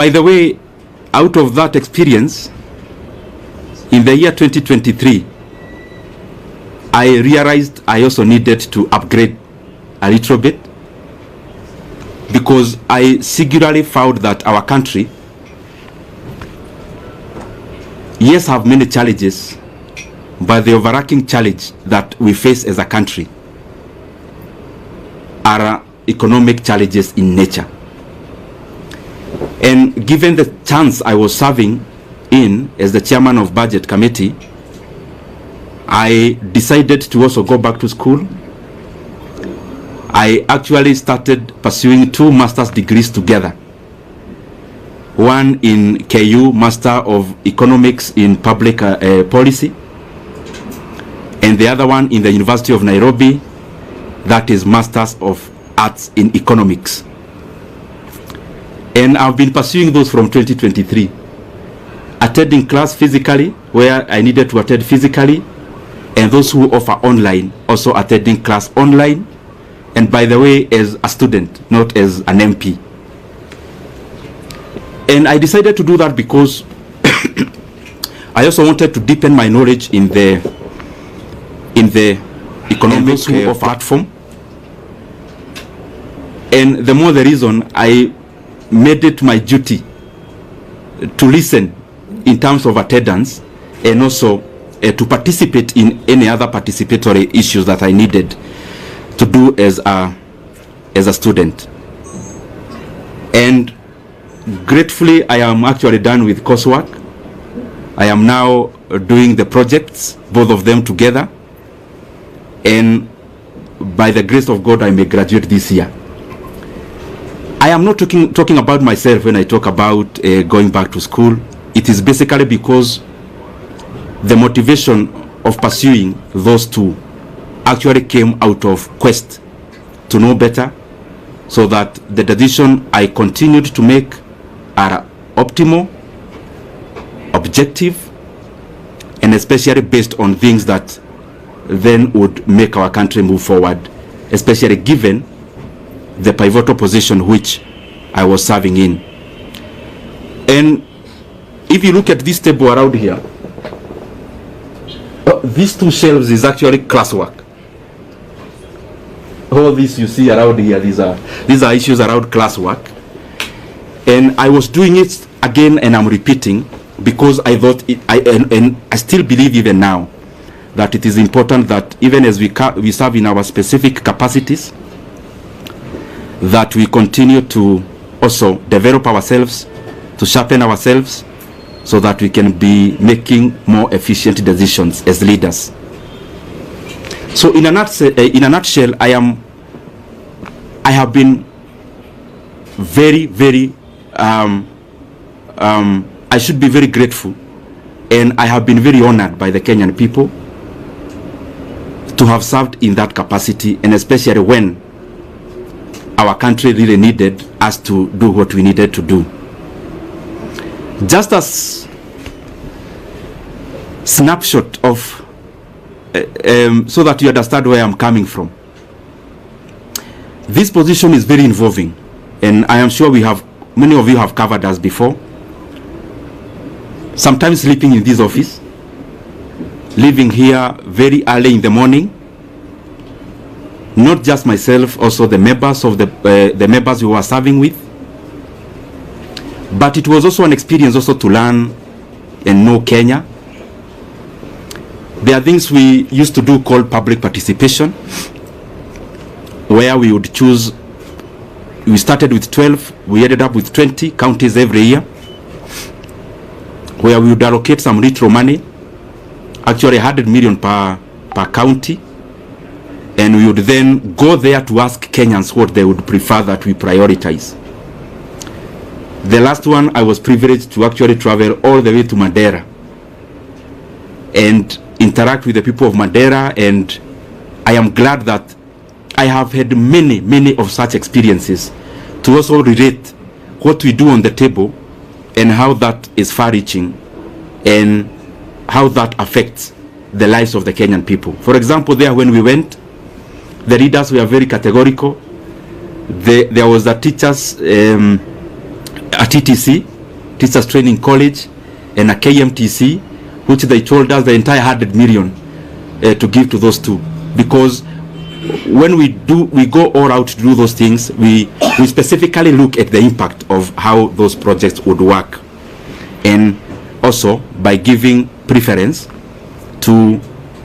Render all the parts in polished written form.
By the way, out of that experience, in the year 2023, I realized I also needed to upgrade a little bit, because I singularly found that our country, yes, have many challenges, but the overarching challenge that we face as a country are economic challenges in nature. And given the chance I was serving in as the chairman of Budget Committee, I decided to also go back to school. I actually started pursuing 2 master's degrees together. One in KU, Master of Economics in Public Policy, and the other one in the University of Nairobi, that is Masters of Arts in Economics. And I've been pursuing those from 2023, attending class physically where I needed to attend physically, and those who offer online also attending class online, and by the way, as a student, not as an MP. And I decided to do that because I also wanted to deepen my knowledge in the economic platform. And the more the reason, I made it my duty to listen in terms of attendance, and also to participate in any other participatory issues that I needed to do as a student. And gratefully, I am actually done with coursework. I am now doing the projects, both of them together, and by the grace of God, I may graduate this year. I am not talking about myself when I talk about going back to school. It is basically because the motivation of pursuing those 2 actually came out of quest to know better, so that the decision I continued to make are optimal, objective, and especially based on things that then would make our country move forward, especially given the pivotal position which I was serving in. And if you look at this table around here, these 2 shelves is actually classwork. All this you see around here, these are issues around classwork. And I was doing it again, and I'm repeating, because I thought and I still believe even now that it is important that even as we serve in our specific capacities, that we continue to also develop ourselves, to sharpen ourselves, so that we can be making more efficient decisions as leaders. So in a nutshell, I have been very, very, I should be very grateful, and I have been very honored by the Kenyan people to have served in that capacity, and especially when our country really needed us to do what we needed to do. Just as snapshot of so that you understand where I'm coming from. This position is very involving, and I am sure many of you have covered us before. Sometimes sleeping in this office, leaving here very early in the morning. Not just myself, also the members of the members we were serving with. But it was also an experience also to learn and know Kenya. There are things we used to do called public participation, where we would choose, we started with 12, we ended up with 20 counties every year, where we would allocate some RUTO money, actually 100 million per county, and we would then go there to ask Kenyans what they would prefer that we prioritize. The last one, I was privileged to actually travel all the way to Madeira and interact with the people of Madeira, and I am glad that I have had many of such experiences to also relate what we do on the table and how that is far-reaching and how that affects the lives of the Kenyan people. For example, there when we went, the leaders were very categorical. There was a teachers a TTC, Teachers Training College, and a KMTC, which they told us the entire 100 million to give to those two. Because when we go all out to do those things, we specifically look at the impact of how those projects would work, and also by giving preference to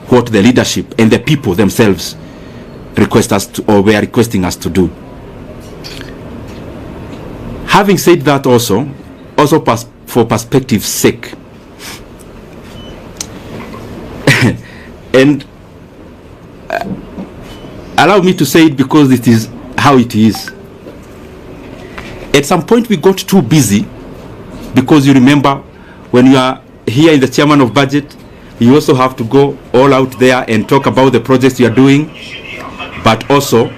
what the leadership and the people themselves request us to, or were requesting us to do. Having said that, also for perspective's sake, and allow me to say it because it is how it is. At some point we got too busy, because you remember when you are here in the chairman of budget, you also have to go all out there and talk about the projects you are doing, but also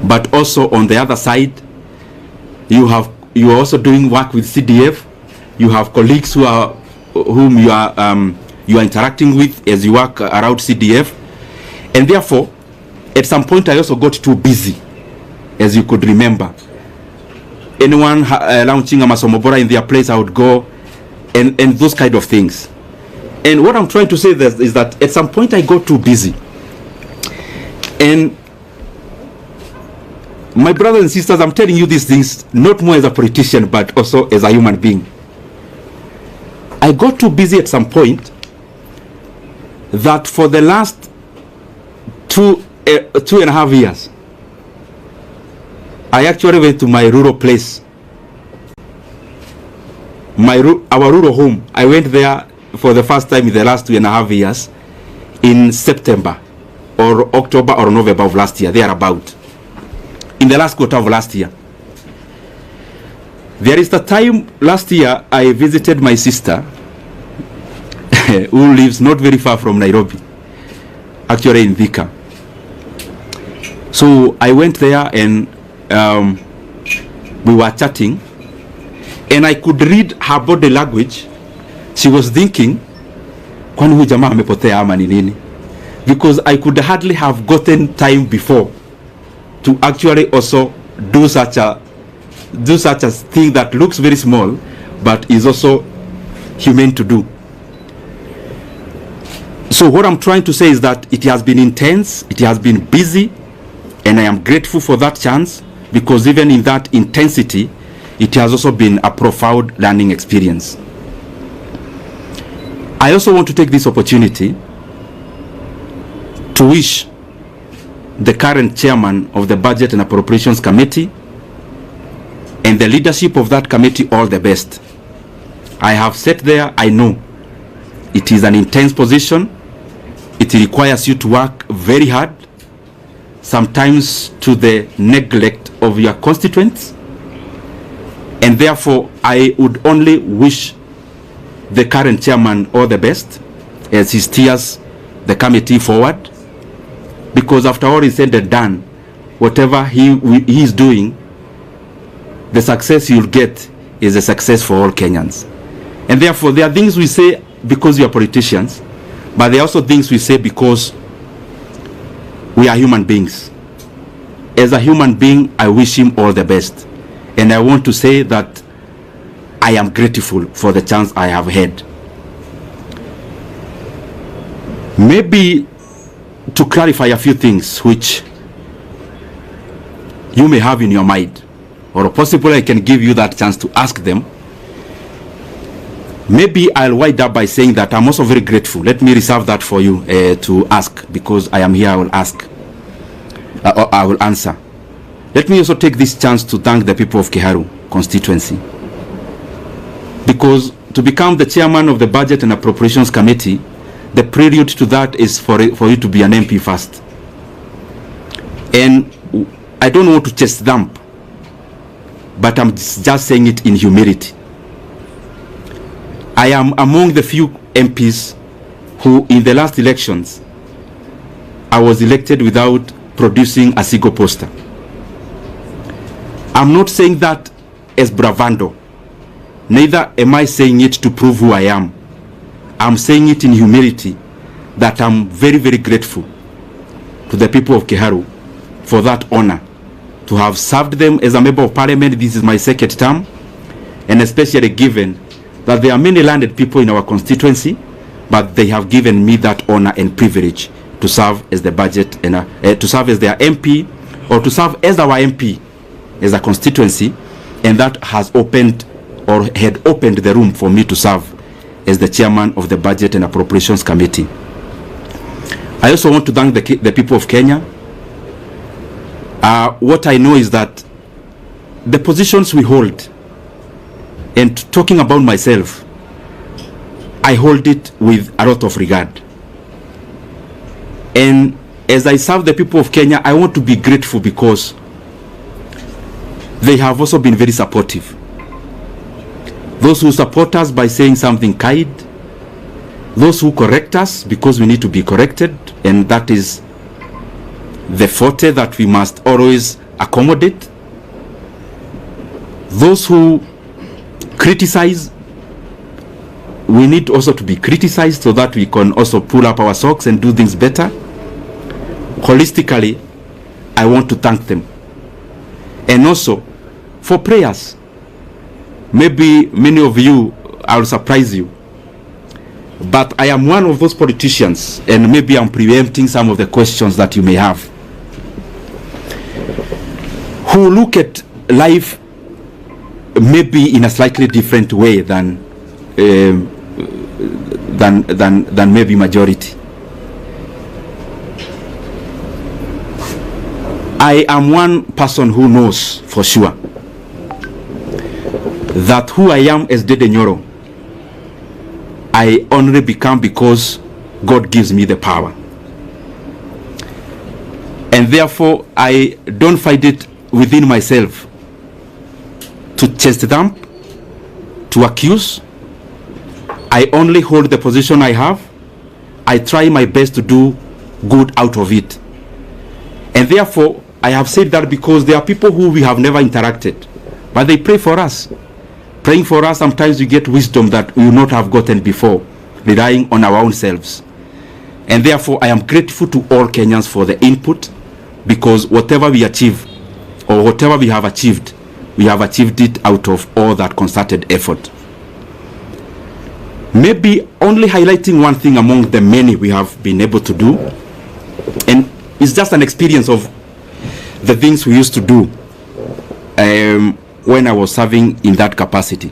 but also on the other side, you are also doing work with CDF. You have colleagues whom you are interacting with as you work around CDF, and therefore at some point I also got too busy, as you could remember. Anyone launching a Masomobora in their place, I would go, and those kind of things. And what I'm trying to say is that at some point I got too busy. And my brothers and sisters, I'm telling you these things not more as a politician, but also as a human being. I got too busy at some point that for the last 2.5 years, I actually went to my rural place, our rural home. I went there for the first time in the last 2.5 years in September or October or November of last year, thereabout, in the last quarter of last year. There is the time last year I visited my sister who lives not very far from Nairobi, actually in Thika. So I went there and we were chatting, and I could read her body language. She was thinking, kwani huyu jamaa amepotea ama ni nini? Because I could hardly have gotten time before to actually also do such a thing that looks very small but is also humane to do. So what I'm trying to say is that it has been intense, it has been busy, and I am grateful for that chance, because even in that intensity, it has also been a profound learning experience. I also want to take this opportunity to wish the current chairman of the Budget and Appropriations Committee and the leadership of that committee all the best. I have sat there, I know it is an intense position. It requires you to work very hard, sometimes to the neglect of your constituents, and therefore I would only wish the current chairman all the best as he steers the committee forward, because after all is said and done, whatever he is doing, the success you'll get is a success for all Kenyans. And therefore there are things we say because we are politicians, but there are also things we say because we are human beings. As a human being, I wish him all the best. And I want to say that I am grateful for the chance I have had. Maybe to clarify a few things which you may have in your mind, or possibly I can give you that chance to ask them. Maybe I'll wind up by saying that I'm also very grateful. Let me reserve that for you to ask, because I am here, I will ask. I will answer. Let me also take this chance to thank the people of Kiharu constituency, because to become the chairman of the Budget and Appropriations Committee, the prelude to that is for you to be an MP first. And I don't want to chest thump, but I'm just saying it in humility. I am among the few MPs who, in the last elections, I was elected without producing a single poster. I'm not saying that as bravado. Neither am I saying it to prove who I am. I'm saying it in humility, that I'm very, very grateful to the people of Kiharu for that honor to have served them as a member of parliament. This is my second term, and especially given that there are many landed people in our constituency, but they have given me that honor and privilege to serve as the budget and to serve as their MP, or to serve as our MP as a constituency, and that has opened or had opened the room for me to serve as the chairman of the Budget and Appropriations Committee. I also want to thank the people of Kenya. What I know is that the positions we hold, and talking about myself, I hold it with a lot of regard. And as I serve the people of Kenya, I want to be grateful because they have also been very supportive. Those who support us by saying something kind, those who correct us because we need to be corrected, and that is the forte that we must always accommodate. Those who criticize, we need also to be criticized so that we can also pull up our socks and do things better. Holistically, I want to thank them. And also for prayers. Maybe many of you, I'll surprise you, but I am one of those politicians, and maybe I'm preempting some of the questions that you may have, who look at life maybe in a slightly different way than maybe majority. I am one person who knows for sure that who I am as Ndindi Nyoro, I only become because God gives me the power. And therefore, I don't find it within myself to chest thump, to accuse. I only hold the position I have. I try my best to do good out of it. And therefore, I have said that because there are people who we have never interacted, but they pray for us. Praying for us, sometimes we get wisdom that we would not have gotten before, relying on our own selves. And therefore, I am grateful to all Kenyans for the input, because whatever we achieve, or whatever we have achieved it out of all that concerted effort. Maybe only highlighting one thing among the many we have been able to do, and it's just an experience of the things we used to do when I was serving in that capacity.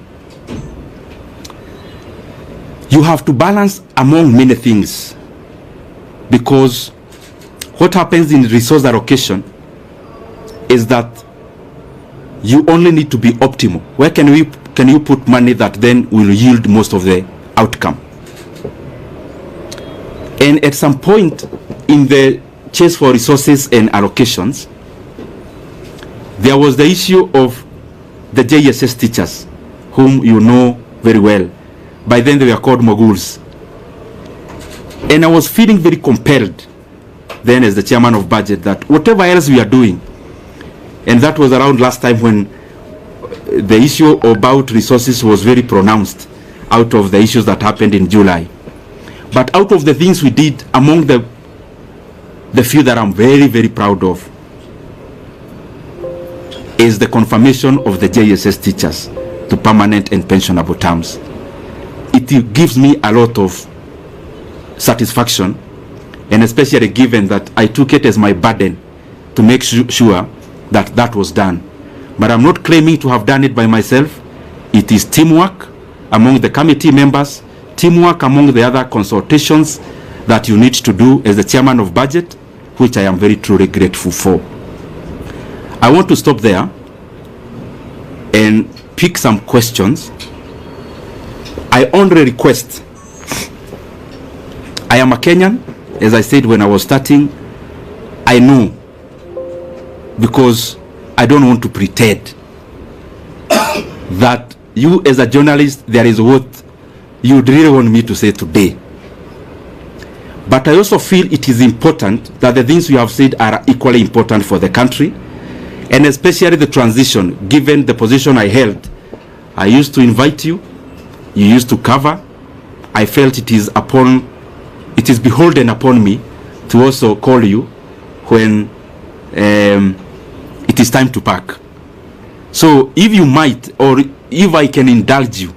You have to balance among many things, because what happens in resource allocation is that you only need to be optimal. Where can you put money that then will yield most of the outcome? And at some point in the chase for resources and allocations, there was the issue of the JSS teachers, whom you know very well. By then they were called moguls. And I was feeling very compelled then as the chairman of budget that whatever else we are doing, and that was around last time when the issue about resources was very pronounced out of the issues that happened in July. But out of the things we did, among the few that I'm very, very proud of, is the confirmation of the JSS teachers to permanent and pensionable terms. It gives me a lot of satisfaction, and especially given that I took it as my burden to make sure that that was done. But I'm not claiming to have done it by myself. It is teamwork among the committee members, teamwork among the other consultations that you need to do as the chairman of budget, which I am very truly grateful for. I want to stop there and pick some questions. I only request, I am a Kenyan, as I said when I was starting. I know, because I don't want to pretend that you as a journalist, there is what you really want me to say today. But I also feel it is important that the things you have said are equally important for the country, and especially the transition, given the position I held. I used to invite you, you used to cover. I felt it is beholden upon me to also call you when it it is time to pack. So if you might, or if I can indulge you,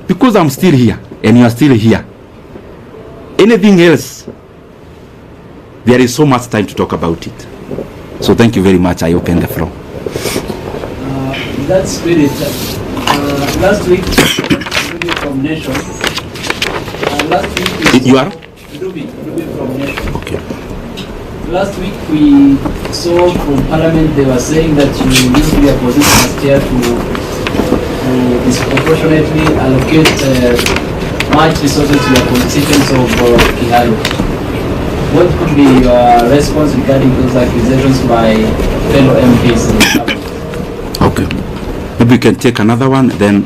because I'm still here and you are still here, anything else, there is so much time to talk about it. So thank you very much. I open the floor. That spirit, last week, from Nation. Last week, you are? Ruby from Nation. Okay. Last week we saw from Parliament they were saying that you use your position as chair to disproportionately allocate much resources to your constituents of Kiharu. What could be your response regarding those accusations by fellow MPs? Okay. Maybe we can take another one, then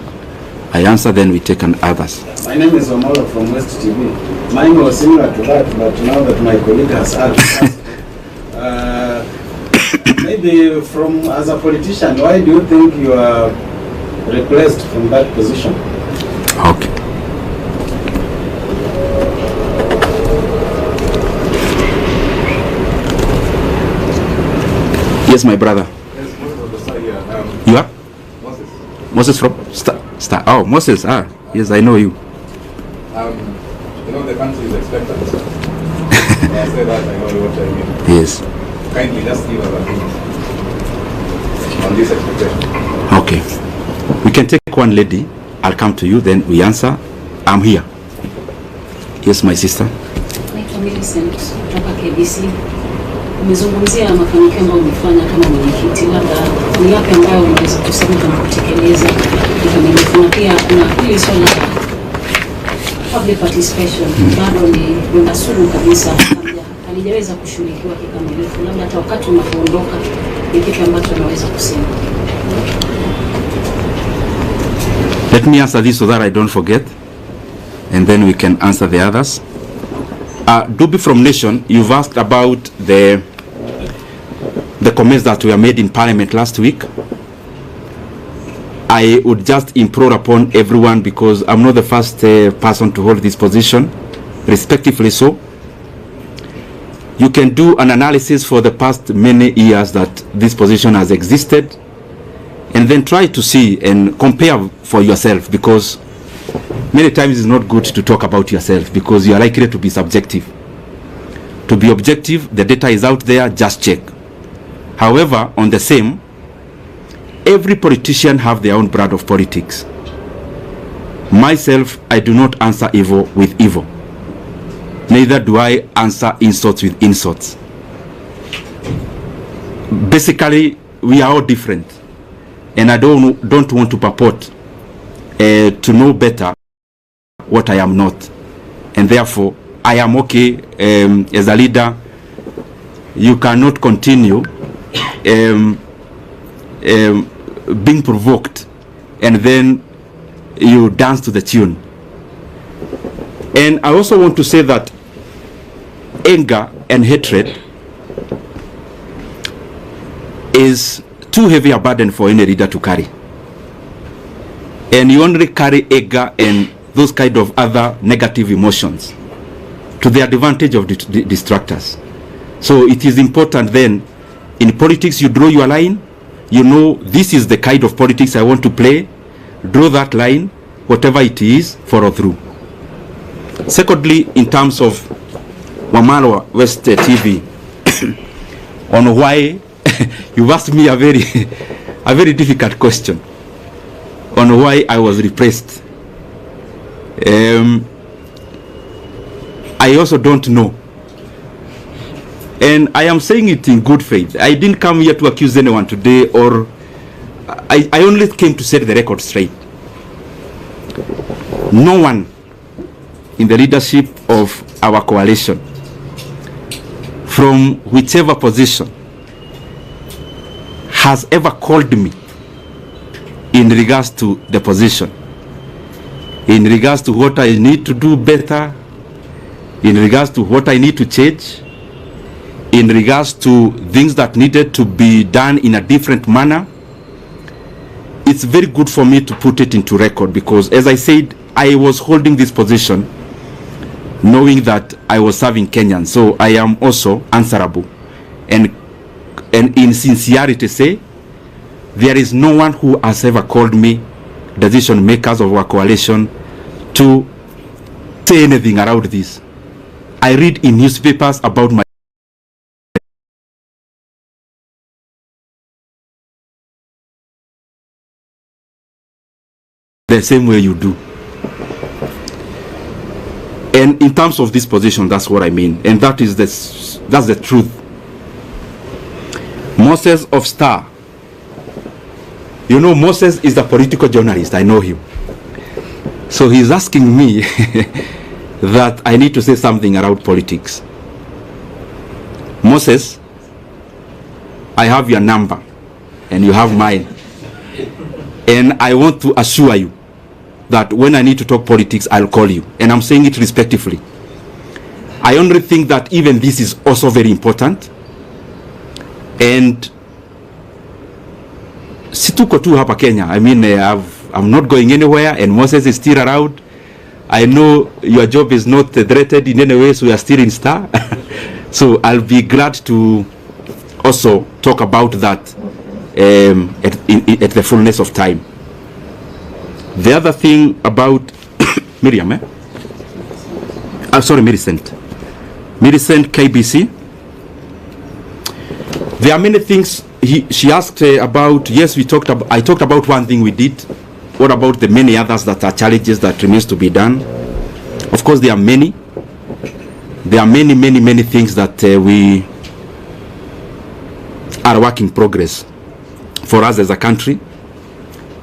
I answer, then we take others. My name is Omolo from West TV. Mine was similar to that, but now that my colleague has asked, maybe from as a politician, why do you think you are replaced from that position? Okay. Yes, my brother. Yes, Moses on the side here. You are? Moses. Moses from Star. Oh, Moses. Ah, yes, I know you. You know the country is expectant. When I say that, I know what I mean. Yes. Kindly just give us a hint on this expectation. Okay. We can take one lady. I'll come to you, then we answer. I'm here. Yes, my sister. Naitwa Millicent kutoka KBC. Umezungumzia mafanikio ambayo umefanya kama mwenyekiti, labda ni yapi ambayo unaweza kusema kama kutekeleza kikamilifu, na pia kuna hili swala la public participation bado ni unasuru kabisa, halijaweza kushughulikiwa kikamilifu, labda hata wakati unapoondoka ni kitu ambacho unaweza kusema. Let me answer this so that I don't forget, and then we can answer the others. Dubi from Nation, you've asked about the comments that were made in Parliament last week. I would just implore upon everyone, because I'm not the first person to hold this position, respectively so. You can do an analysis for the past many years that this position has existed, and then try to see and compare for yourself, because many times it's not good to talk about yourself because you are likely to be subjective. To be objective, the data is out there, just check. However, on the same, every politician have their own brand of politics. Myself, I do not answer evil with evil. Neither do I answer insults with insults. Basically, we are all different, and I don't want to purport to know better what I am not, and therefore I am okay as a leader. You cannot continue being provoked and then you dance to the tune. And I also want to say that anger and hatred is too heavy a burden for any leader to carry, and you only carry anger and those kind of other negative emotions to the advantage of the distractors. So it is important then, in politics you draw your line, you know this is the kind of politics I want to play, draw that line, whatever it is, follow through. Secondly, in terms of Wamalwa West TV, on why, you asked me a very difficult question on why I was repressed. I also don't know, and I am saying it in good faith. I didn't come here to accuse anyone today, or I only came to set the record straight. No one in the leadership of our coalition, from whichever position, has ever called me in regards to the position, in regards to what I need to do better, in regards to what I need to change, in regards to things that needed to be done in a different manner. It's very good for me to put it into record, because as I said, I was holding this position knowing that I was serving Kenyans, so I am also answerable and and in sincerity say, there is no one who has ever called me decision makers of our coalition to say anything around this. I read in newspapers about my the same way you do. And in terms of this position, that's what I mean, and that's the truth. Moses of Star, you know, Moses is the political journalist. I know him, so he's asking me that I need to say something around politics. Moses, I have your number and you have mine, and I want to assure you that when I need to talk politics, I'll call you, and I'm saying it respectfully. I only think that even this is also very important, and situko tu hapa Kenya. I mean, I'm not going anywhere, and Moses is still around. I know your job is not threatened in any way, so we are still in Star. So I'll be glad to also talk about that at the fullness of time. The other thing about Miriam, sorry, Millicent KBC. There are many things she asked about. Yes, I talked about one thing we did. What about the many others that are challenges that remains to be done? Of course, there are many. There are many things that we are work in progress for us as a country.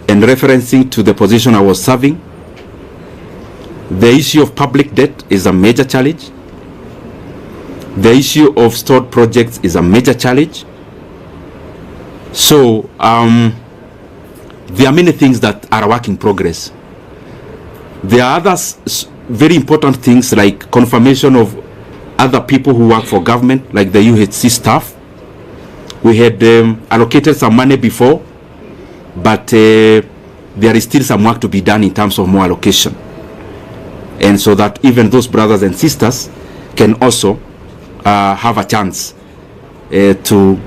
And referencing to the position I was serving, the issue of public debt is a major challenge. The issue of stored projects is a major challenge. So there are many things that are a work in progress. There are others, very important things like confirmation of other people who work for government, like the UHC staff. We had allocated some money before, but there is still some work to be done in terms of more allocation, and so that even those brothers and sisters can also have a chance to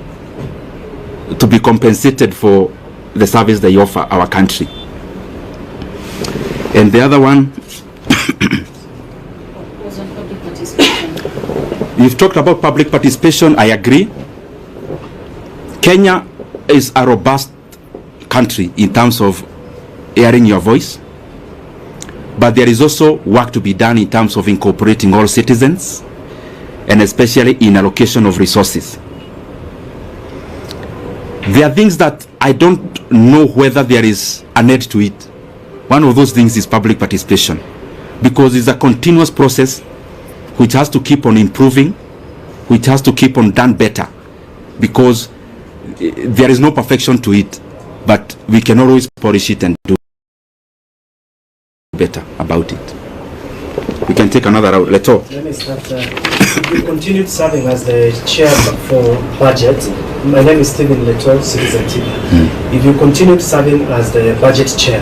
be compensated for the service they offer our country. And the other one was on public participation. You've talked about public participation. I agree. Kenya is a robust country in terms of hearing your voice, but there is also work to be done in terms of incorporating all citizens, and especially in allocation of resources. There are things that I don't know whether there is a need to it. One of those things is public participation, because it's a continuous process which has to keep on improving, which has to keep on done better, because there is no perfection to it, but we can always polish it and do better about it. We can take another route. Leto. Let me start. You continued serving as the chair for budget. My name is Stephen Leto, Citizen TV. If you continued serving as the budget chair,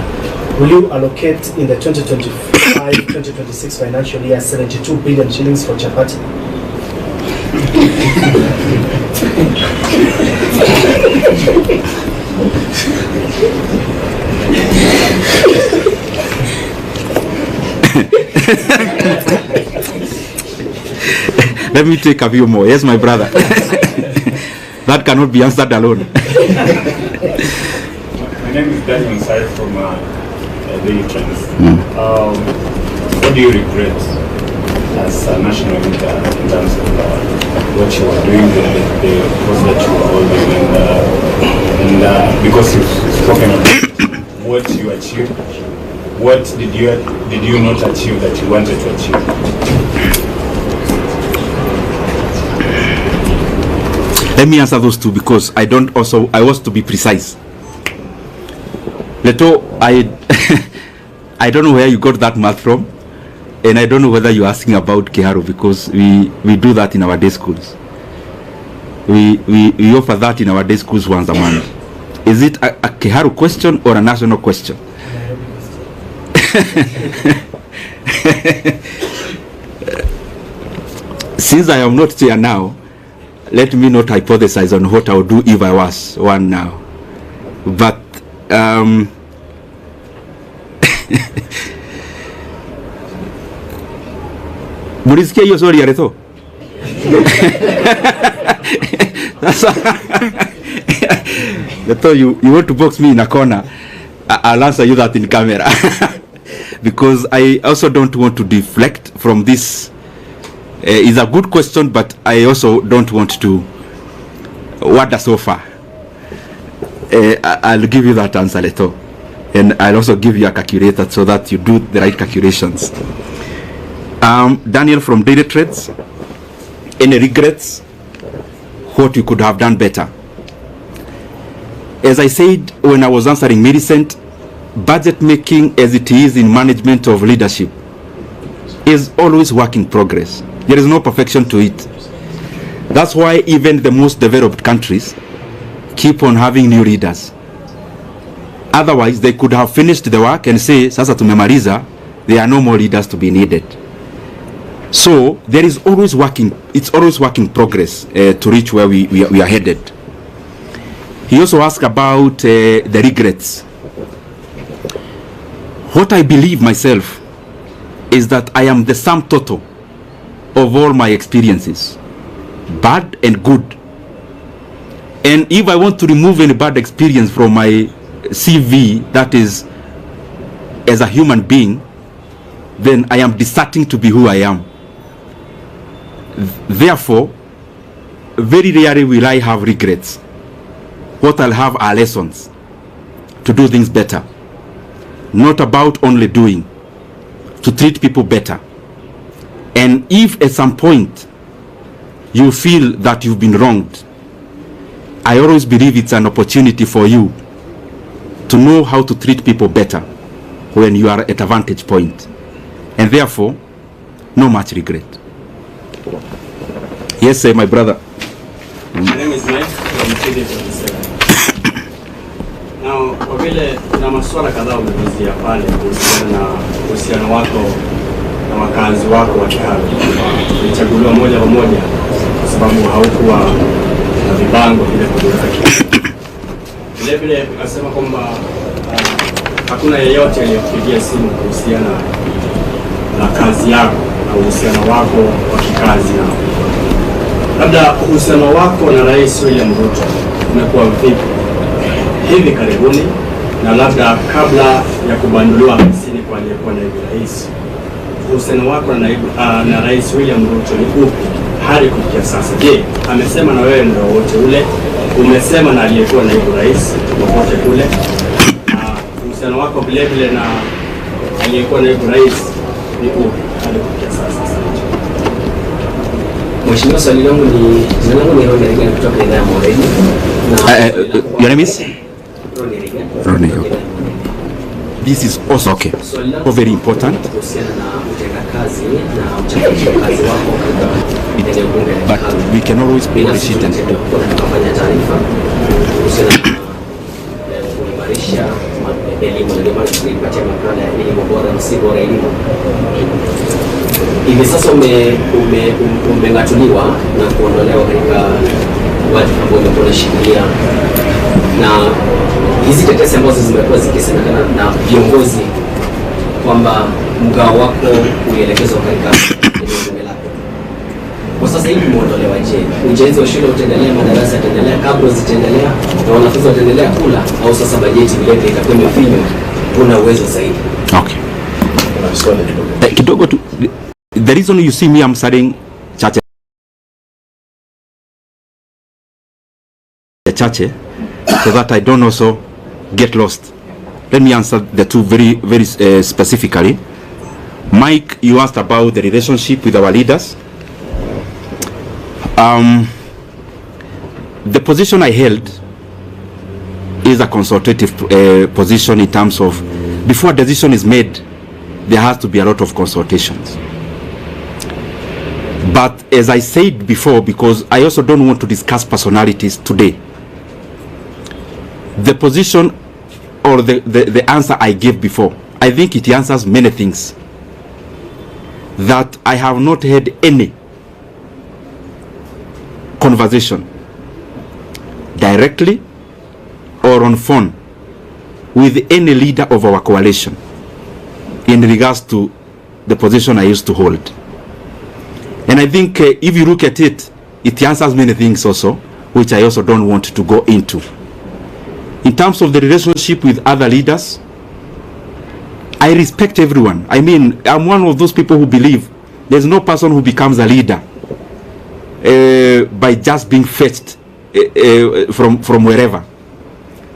will you allocate in the 2025-2026 financial year 72 billion shillings for chapati? Let me take a few more. Yes, my brother. That cannot be answered alone. My name is Daniel Sai from the Trends. What do you regret as a national leader in terms of what you are doing, the course that you are holding, and because you've spoken about what you achieved, what did you not achieve that you wanted to achieve? Let me answer those two, because I want to be precise. Leto, I don't know where you got that math from, and I don't know whether you're asking about Kiharu, because we do that in our day schools. We offer that in our day schools once a month. Is it a Kiharu question or a national question? Since I am not here now, let me not hypothesize on what I would do if I was one now. But mulisikia hiyo swali ya RUTO? RUTO, you want to box me in a corner? I'll answer you that in camera. Because I also don't want to deflect from this. It's a good question, but I also don't want to wander so far. I'll give you that answer, RUTO. And I'll also give you a calculator so that you do the right calculations. Daniel from Daily Trades, any regrets? What you could have done better? As I said when I was answering Millicent, budget making as it is in management of leadership is always work in progress. There is no perfection to it. That's why even the most developed countries keep on having new leaders. Otherwise, they could have finished the work and say, sasa tumemaliza, there are no more leaders to be needed. So there is always it's always work in progress to reach where we are headed. He also asked about the regrets. What I believe myself is that I am the sum total of all my experiences, bad and good. And if I want to remove any bad experience from my CV, that is, as a human being, then I am deserting to be who I am. Therefore, very rarely will I have regrets. What I'll have are lessons to do things better. Not about only doing, to treat people better. And if at some point you feel that you've been wronged, I always believe it's an opportunity for you to know how to treat people better when you are at a vantage point. And therefore, no much regret. Yes, sir, my brother. My name is Mike from KD27. Now, kwa vile kuna masuala kadhaa umeguzia pale kuhusiana na uhusiano wako na wakazi wako wa Kiharu. Ulichaguliwa moja kwa moja kwa sababu haukuwa na vibango vile kutoka. Vile vile ukasema kwamba hakuna yeyote aliyokupigia simu kuhusiana na kazi yako na uhusiano wako wa kikazi na labda uhusiano wako na Rais William Ruto umekuwa vipi hivi karibuni, na labda kabla ya kubanduliwa ofisini kwa aliyekuwa naibu rais, uhusiano wako na Rais William Ruto ni upi hadi kufikia sasa? Je, amesema na wewe ndio wote ule? Umesema na aliyekuwa naibu rais popote kule? Uhusiano wako vile vile na aliyekuwa naibu rais ni upi hadi kufikia sasa? Mheshimiwa, swali langu ni jina langu ni Ronnie Regan kutoka idhaa ya Moreni. Your name is? Ronnie Regan. Ronnie. Okay. This is also okay. Very important. Kuhusiana na utendakazi na mchakato wa kazi wako katika eneo bunge la But Kiharu. we can always polish it and kufanya taarifa kuhusiana na kuimarisha elimu, ndio maana tulipatia makala ya elimu bora na si bora elimu. Hivi sasa umeng'atuliwa na kuondolewa katika wadhifa ambao umekuwa unashikilia, na hizi tetesi ambazo zimekuwa zikisemekana na viongozi kwamba mgao wako ulielekezwa katika eneo lako. Kwa sasa hivi umeondolewa, je, ujenzi wa shule utaendelea, madarasa yataendelea, kabla zitaendelea na wanafunzi wataendelea kula, au sasa bajeti vile vile itakuwa imefinywa, kuna uwezo zaidi? Okay. Kidogo tu, the reason you see me answering chache so that I don't also get lost. Let me answer the two very specifically. Mike, you asked about the relationship with our leaders. The position I held is a consultative position in terms of before a decision is made, there has to be a lot of consultations. But as I said before, because I also don't want to discuss personalities today, the position or the answer I gave before, I think it answers many things. That I have not had any conversation directly or on phone with any leader of our coalition in regards to the position I used to hold. And I think if you look at it, it answers many things also, which I also don't want to go into. In terms of the relationship with other leaders, I respect everyone. I mean, I'm one of those people who believe there's no person who becomes a leader by just being fetched from wherever.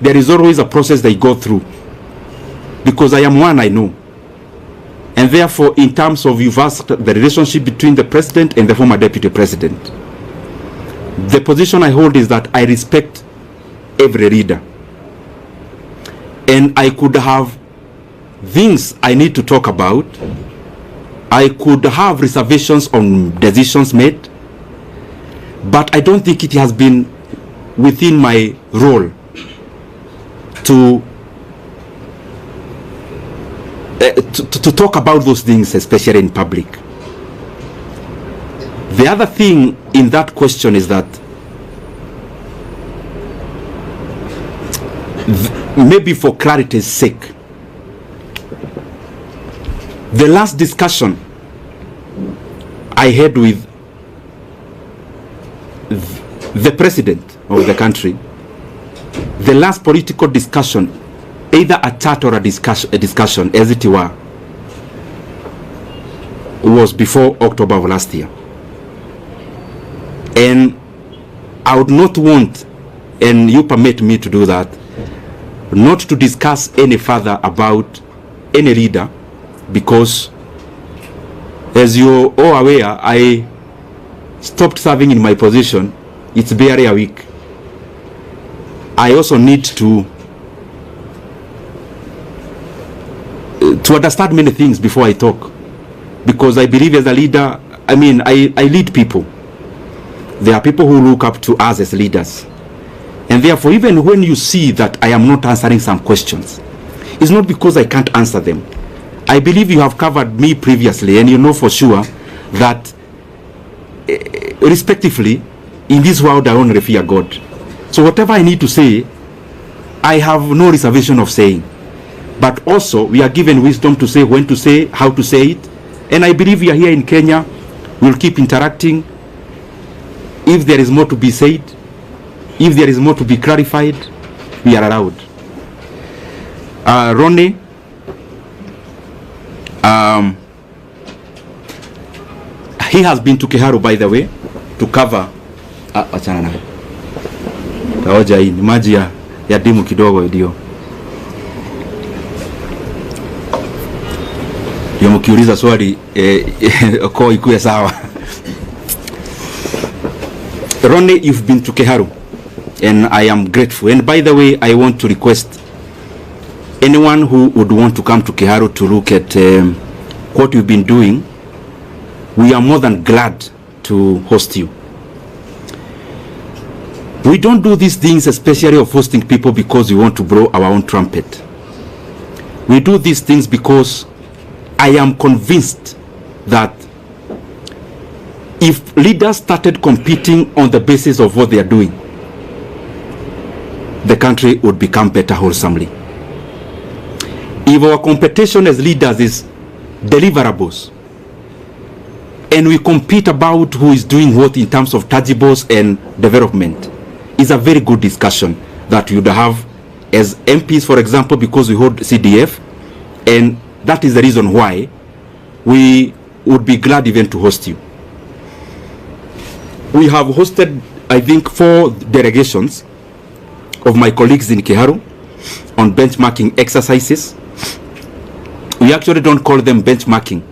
There is always a process they go through, because I am one I know. And therefore, in terms of, you've asked the relationship between the president and the former deputy president, the position I hold is that I respect every leader, and I could have things I need to talk about. I could have reservations on decisions made, but I don't think it has been within my role to talk about those things, especially in public. The other thing in that question is that maybe for clarity's sake, the last discussion I had with the president of the country, the last political discussion, either a chat or a discussion as it were, was before October of last year. And I would not want, and you permit me to do that, not to discuss any further about any leader, because as you're all aware, I stopped serving in my position. It's barely a week. I also need to understand many things before I talk, because I believe as a leader, I mean, I lead people. There are people who look up to us as leaders, and therefore, even when you see that I am not answering some questions, it's not because I can't answer them. I believe you have covered me previously, and you know for sure that respectively, in this world I only fear God. So whatever I need to say, I have no reservation of saying. But also, we are given wisdom to say when to say, how to say it. And I believe we are here in Kenya. We'll keep interacting. If there is more to be said, if there is more to be clarified, we are allowed. Ronnie, he has been to Kiharu, by the way, to cover achana na taoja hii ni maji ya dimu kidogo ndio mkiuliza swali kwa ikuwe sawa. Ronnie, you've been to Kiharu, and I am grateful. And by the way, I want to request anyone who would want to come to Kiharu to look at what we've been doing. We are more than glad to host you. We don't do these things, especially of hosting people, because we want to blow our own trumpet. We do these things because I am convinced that if leaders started competing on the basis of what they are doing, the country would become better wholesomely. If our competition as leaders is deliverables, and we compete about who is doing what in terms of tangibles and development, is a very good discussion that you would have as MPs, for example, because we hold CDF, and that is the reason why we would be glad even to host you. We have hosted, I think, 4 delegations of my colleagues in Kiharu on benchmarking exercises. We actually don't call them benchmarking.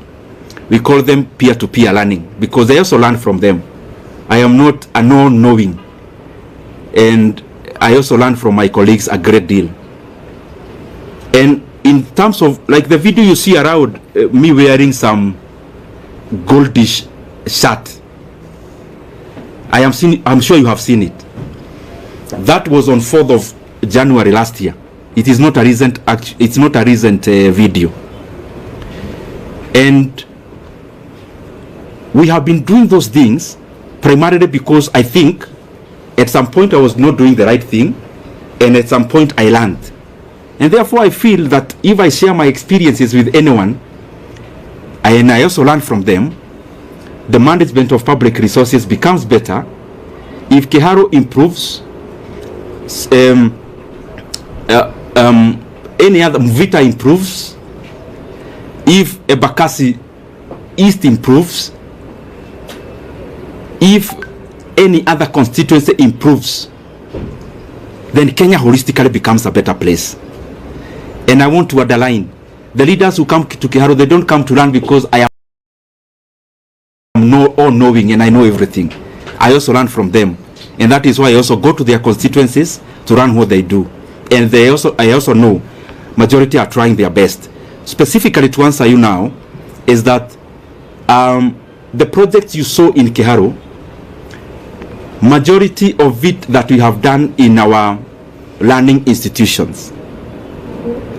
We call them peer-to-peer learning, because I also learn from them. I am not a non-knowing, and I also learn from my colleagues a great deal. And in terms of, like the video you see around me wearing some goldish shirt, I'm sure you have seen it. That was on 4th of January last year. It is not a recent video. And we have been doing those things primarily because I think at some point I was not doing the right thing, and at some point I learned. And therefore I feel that if I share my experiences with anyone, and I also learn from them, the management of public resources becomes better. If Kiharu improves, any other Mvita improves, if Ebakasi East improves, if any other constituency improves, then Kenya holistically becomes a better place. And I want to underline, the leaders who come to Kiharu, they don't come to learn because I am all-knowing and I know everything. I also learn from them, and that is why I also go to their constituencies to learn what they do. And I also know majority are trying their best. Specifically to answer you now, is that the projects you saw in Kiharu, majority of it that we have done in our learning institutions,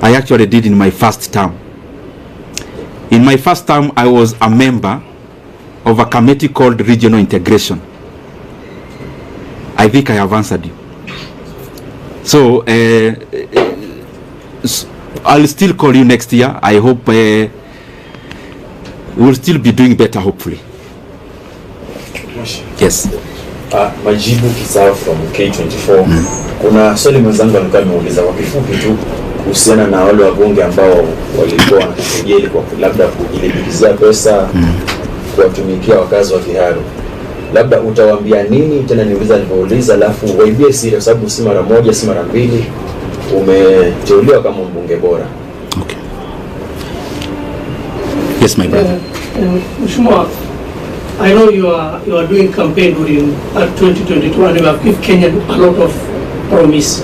I actually did in my first term. In my first term, I was a member of a committee called Regional Integration. I think I have answered you. So I'll still call you next year. I hope we'll still be doing better, hopefully. Yes. Majibu Kisao from K24. Kuna swali mwenzangu alikuwa ameuliza kwa kifupi tu kuhusiana na wale wabunge ambao walikuwa wanakejeli kwa labda kujilipizia pesa kuwatumikia wakazi wa Kiharu. Labda utawaambia nini? Tena niuliza alivyouliza, alafu waibie siri, kwa sababu si mara moja si mara mbili umeteuliwa kama mbunge bora. Okay. Yes, my brother. Mheshimiwa, I know you are doing campaign during 2022 and you have given Kenya a lot of promise.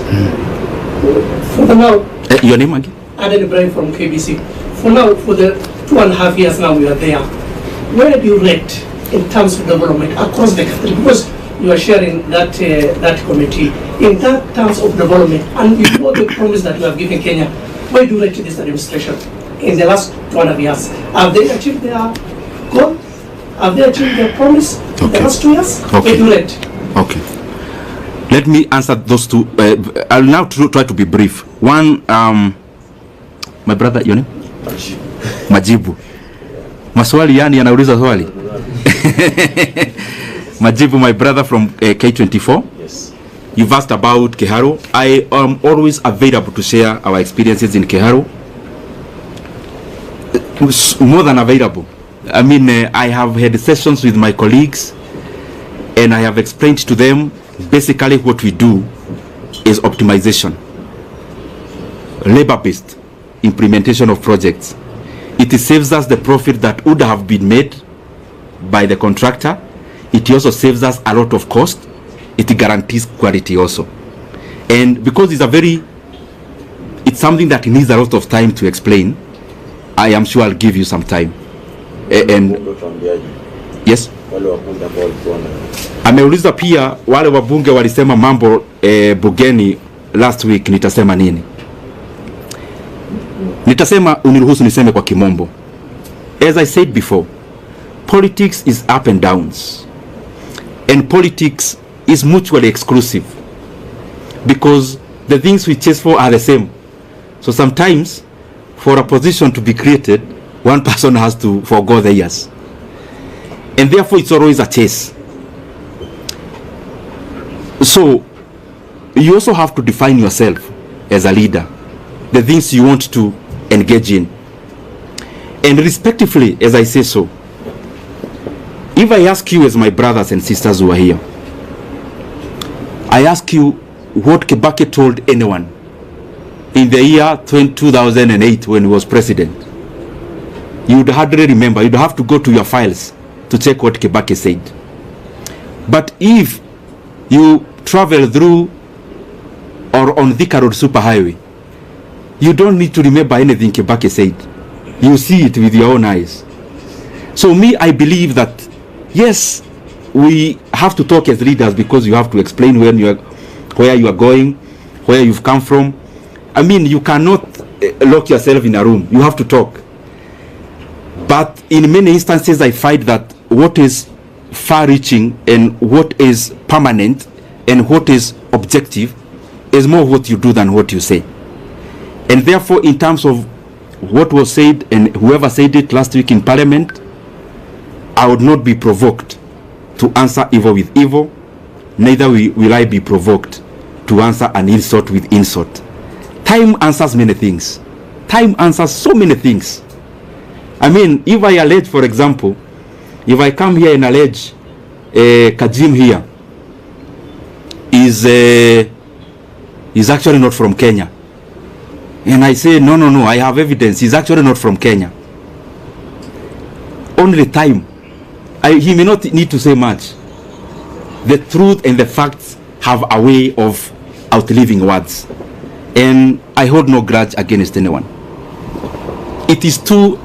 For the now, your name again? Aden Ibrahim from KBC. For now, for the 2.5 years now we are there, where do you rate in terms of development across the country? Because you are sharing that that committee. In that terms of development, and with all the promise that you have given Kenya, where do you rate this administration in the last 2.5 years? Have they achieved their goal? Have they achieved their promise in the last 2 years? Okay. Where do you rate? Okay. Let me answer those two. I'll now try to be brief. One, my brother, your name? Majibu. Maswali yani anauliza swali. Majibu, my brother from K24. Yes. You've asked about Kiharu. I am always available to share our experiences in Kiharu. More than available. I mean, I have had sessions with my colleagues and I have explained to them basically what we do is optimization, labor-based implementation of projects. It saves us the profit that would have been made by the contractor. It also saves us a lot of cost. It guarantees quality also. And because it's something that needs a lot of time to explain, I am sure I'll give you some time. And yes, ameuliza pia wale wabunge walisema mambo bugeni last week, nitasema nini? Nitasema, uniruhusu niseme kwa kimombo. As I said before, politics is up and downs, and politics is mutually exclusive because the things we chase for are the same. So sometimes for a position to be created, one person has to forgo the years, and therefore it's always a chase. So you also have to define yourself as a leader, the things you want to engage in, and respectively, as I say so. If I ask you, as my brothers and sisters who are here, I ask you what Kibaki told anyone in the year 2008 when he was president, you would hardly remember. You'd have to go to your files to check what Kibaki said. But if you travel through or on Thika Road Superhighway, you don't need to remember anything Kibaki said. You see it with your own eyes. So me, I believe that yes, we have to talk as leaders because you have to explain where you are going, where you've come from. I mean, you cannot lock yourself in a room. You have to talk. But in many instances, I find that what is far-reaching and what is permanent and what is objective is more what you do than what you say. And therefore, in terms of what was said and whoever said it last week in Parliament, I would not be provoked to answer evil with evil, neither will I be provoked to answer an insult with insult. Time answers many things. Time answers so many things. I mean, if I allege, for example, if I come here and allege Kajim here is actually not from Kenya, and I say, no, I have evidence, he's actually not from Kenya. Only time. He may not need to say much. The truth and the facts have a way of outliving words. And I hold no grudge against anyone. It is too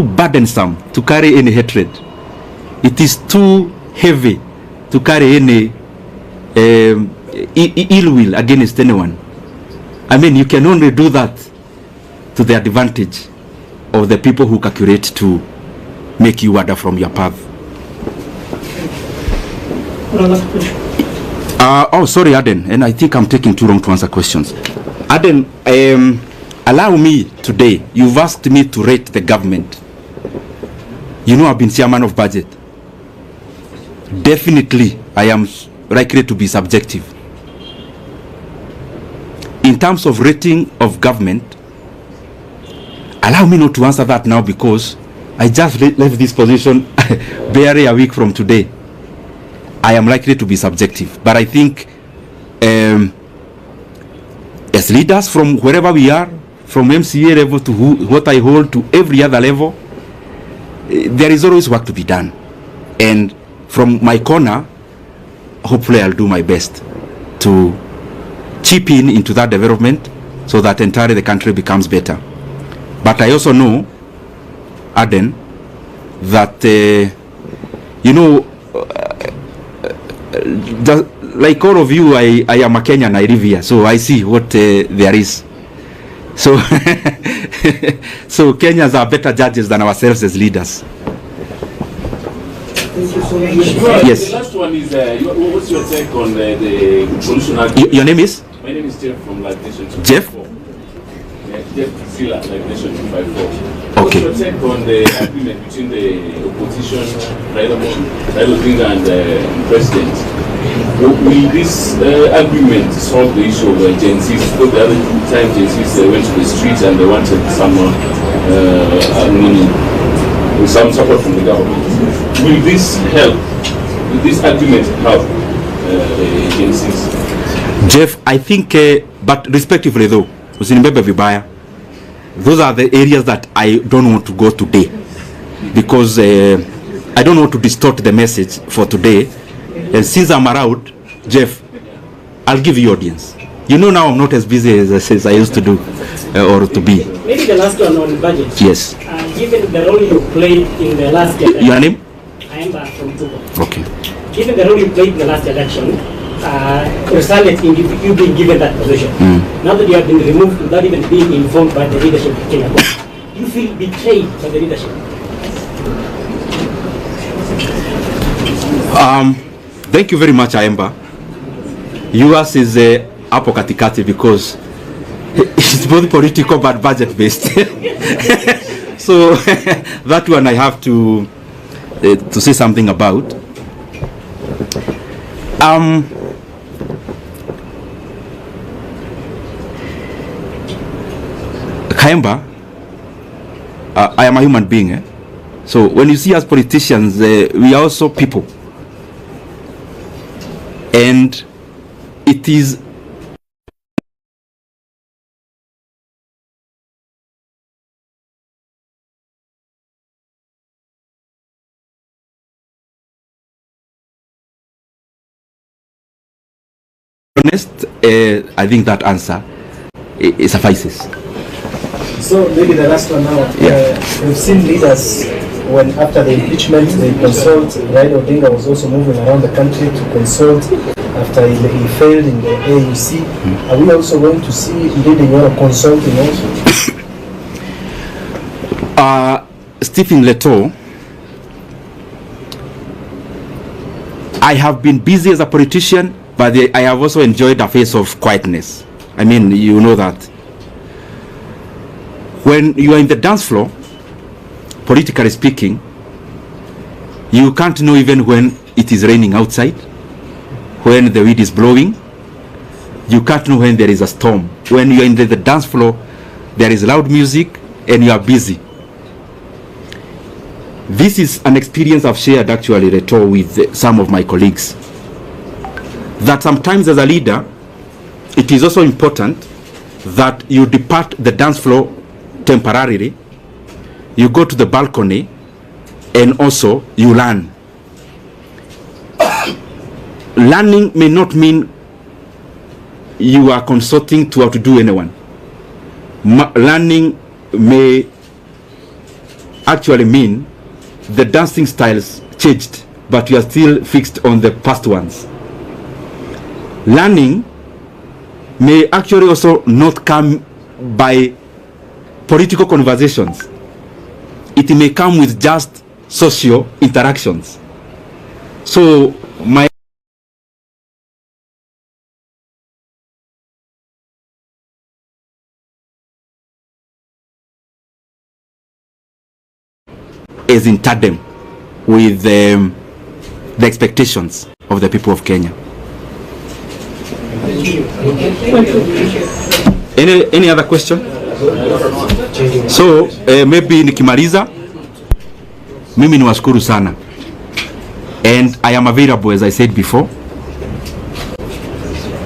burdensome to carry any hatred. It is too heavy to carry any ill will against anyone. I mean, you can only do that to the advantage of the people who calculate to make you wander from your path. Oh, sorry, Aden, and I think I'm taking too long to answer questions. Aden, allow me today. You've asked me to rate the government. You know, I've been chairman of budget. Definitely, I am likely to be subjective. In terms of rating of government, allow me not to answer that now because I just left this position barely a week from today. I am likely to be subjective, but I think as leaders from wherever we are, from MCA level to what I hold to every other level, there is always work to be done. And from my corner, hopefully I'll do my best to chip into that development so that entirely the country becomes better. But I also know, Aden, that, like all of you, I am a Kenyan, I live here, so I see what there is. So, so Kenyans are better judges than ourselves as leaders. Thank you so much. Yes. The last one is, what's your take on the pollution agreement? Your name is? My name is Jeff from Live Nation 254. Jeff? Jeff Zilla, Live Nation 254. Okay. What's your take on the agreement between the opposition, Raila Odinga, and the president? Will this agreement solve the issue of Gen Zs? Because the other time Gen Zs went to the streets and they wanted someone, with some support from the government. Will this help? Will this agreement help the Gen Zs? Jeff, I think, but respectively though, usinibebe vibaya, those are the areas that I don't want to go today because I don't want to distort the message for today. And since I'm around, Jeff, I'll give you audience. You know now I'm not as busy as I used to do or to be. Maybe the last one on budget. Yes. Given the role you played in the last election. Your name? I am from Togo. Okay. Given the role you played in the last election, resulted in you being given that position. Now that you have been removed without even being informed by the leadership of Kenya, you feel betrayed by the leadership? Thank you very much, Aemba. Yours is hapo katikati because it's both political but budget based. So that one I have to say something about. Kaemba, I am a human being. So when you see us politicians, we are also people. And it is honest, I think that answer it suffices. So maybe the last one now. We've seen leaders when after the impeachment they consult. Raila Odinga was also moving around the country to consult after he failed in the AUC. Are we also going to see Ndindi Nyoro consulting also? Stephen Leto, I have been busy as a politician, but I have also enjoyed a phase of quietness. I mean, you know that. When you are in the dance floor, politically speaking, you can't know even when it is raining outside, when the wind is blowing. You can't know when there is a storm. When you are in the dance floor, there is loud music and you are busy. This is an experience I've shared actually, RUTO, with some of my colleagues. That sometimes as a leader, it is also important that you depart the dance floor temporarily, you go to the balcony, and also you learn. Learning may not mean you are consulting to outdo anyone. Learning may actually mean the dancing styles changed, but you are still fixed on the past ones. Learning may actually also not come by political conversations. It may come with just social interactions. So my is in tandem with the expectations of the people of Kenya. Any other question? So maybe nikimaliza, mimi niwashukuru sana, and I am available as I said before,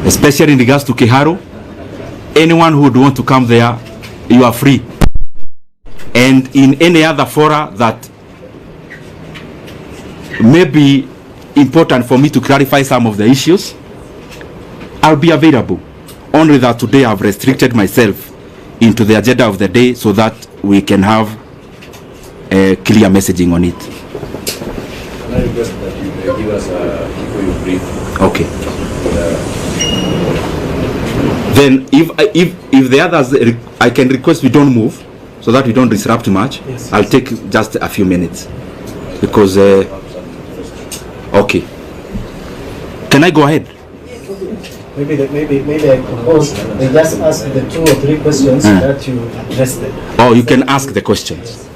especially in regards to Kiharu. Anyone who would want to come there, you are free. And in any other fora that may be important for me to clarify some of the issues, I'll be available. Only that today I've restricted myself into the agenda of the day so that we can have a clear messaging on it. Can I request that you give us before you brief? Okay. Then if the others, I can request we don't move so that we don't disrupt much. Yes. I'll take just a few minutes because okay. Can I go ahead? Maybe I propose they just ask the 2 or 3 questions that you address them. Oh, you can ask the questions.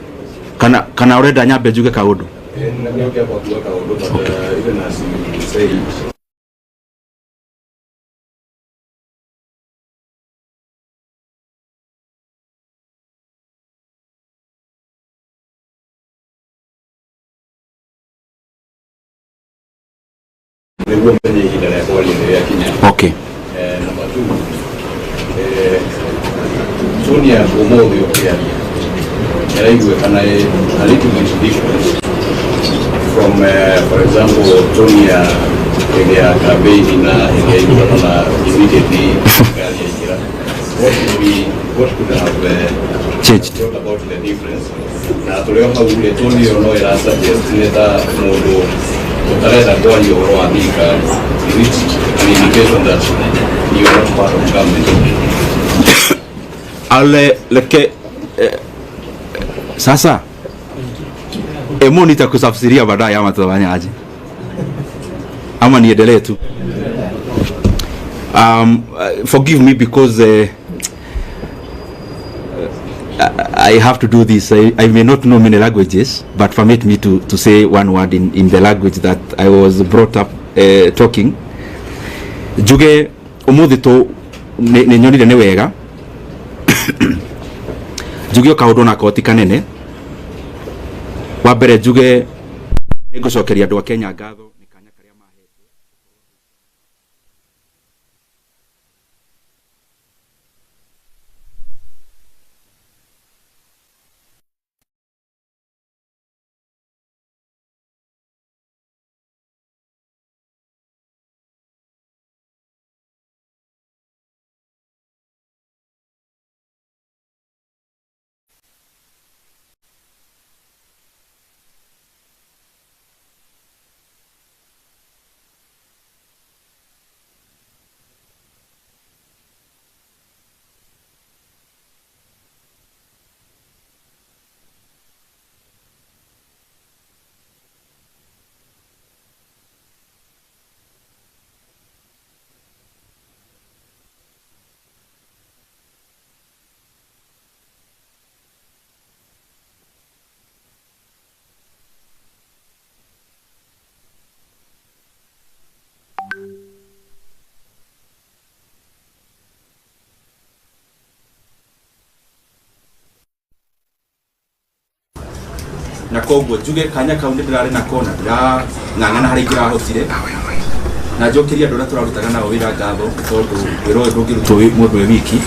Can I already nyabe juge kaudu? Even as you say, okay. Number 2, Sonia Omodio Kiaria. A little bit different from, for example, Tonia campaign immediately. What could have changed about the difference? Now, Tonia no era suggest that Utaleta kwa hiyo roandika, is it an indication that you are not part of government? Ale sasa emo nitakusafsiria baadaye ama tutafanya aje? Ama niendelee tu? Forgive me because I have to do this. I may not know many languages, but permit me to say one word in the language that I was brought up talking. Juge umuthi to ne nyonire ne wega. Juge kaundu na koti kanene. Wa mbere juge ngucokeria andu a Kenya ngatho. na koguo njuge kanya kau nĩ ndĩrarĩ nako na ndĩrang'ang'ana harĩa ingĩrahotire na njokeria andũ arĩa tũrarutaga nao wĩra ngatho tondũ wĩra ũyũ ndũngĩrutwo mũndũ e wiki.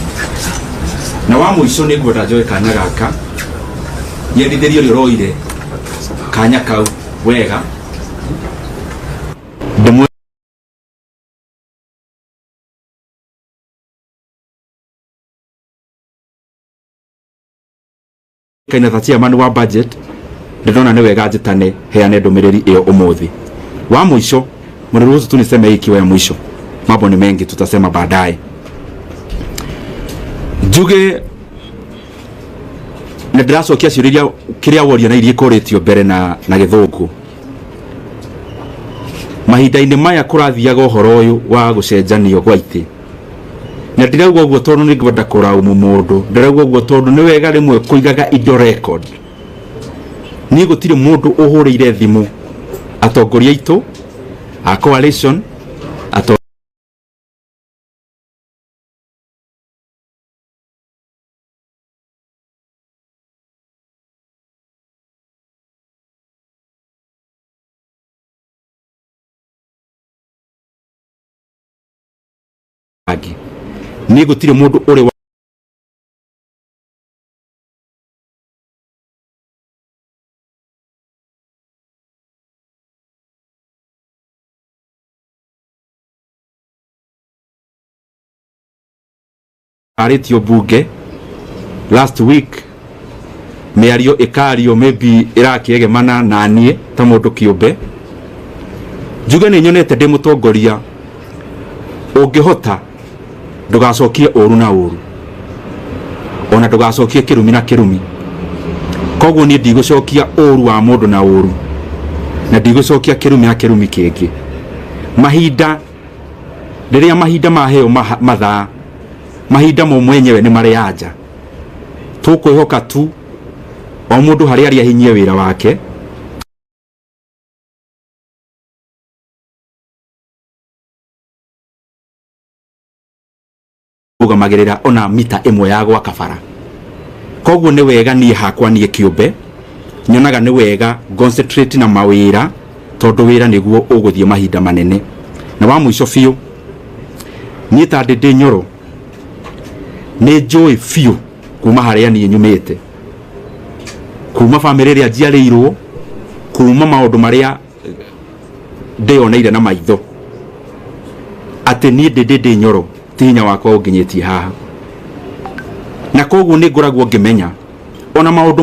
Na wa mũico nĩ ngwenda njoe kanya gaka nyendithĩrie ũrĩa ũroire kanya kau wega kaina ta chairman wa budget ndona nĩ wega njĩtane heane ndũmĩrĩri ĩyo ũmũthĩ. Wa mũico mniruhusu tu niseme hii ikiwa ya mwisho, mambo ni mengi tutasema baadaye. Njuge na ndĩracokia ciũria kĩrĩa woria na iria ikoretio mbere na gĩthũngũ. Mahinda-inĩ maya kũrathiaga ũhoro ũyũ wa gũcenjanio gwa itĩ. Na ndirauga ũguo tondũ nĩ ngwenda kũrauma mũndũ, ndirauga ũguo tondũ nĩ wega rĩmwe kũigaga indo record. Niĩ gũtirĩ mũndũ ũhũrĩire thimũ atongoria aitũ a coalition ni gutire mundu uri aritio bunge last week miario ikario maybe irakiege-mana na nie ta mundu kiumbe njuge ni nyonete ndi mutongoria ungihota ndugacokie uru na uru ona ndugacokie kirumi na kirumi. Koguo ni ndigucokia uru wa mundu na uru na ndigucokia kirumi na kirumi kingi. Mahinda riria mahinda maheo mathaa mahinda mo mwenyewe ni marianja tukwihoka tu o mundu haria ari ahinyie wira wake ugamagirira ona mita imwe ya gwa kabara. Koguo ni wega nie hakwa nie kiumbe nyonaga ni wega concentrate na mawira tondu wira niguo uguthie mahinda manene. Na wa mwisho fiu nie ta Ndindi Nyoro ni njui fiu kuma haria nie nyumite, kuma family ria njiarĩirwo, kuma maundu maria ndioneire na maitho ati nie Ndindi Nyoro tinya wakwa unginyetie haha. Na koguo ni ngoragwo ngimenya ona maundu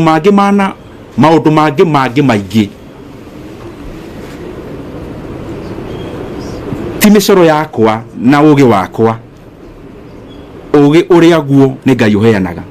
mangi maingi ti micoro yakwa na ugi wakwa, ugi uria guo ni Ngai uheanaga.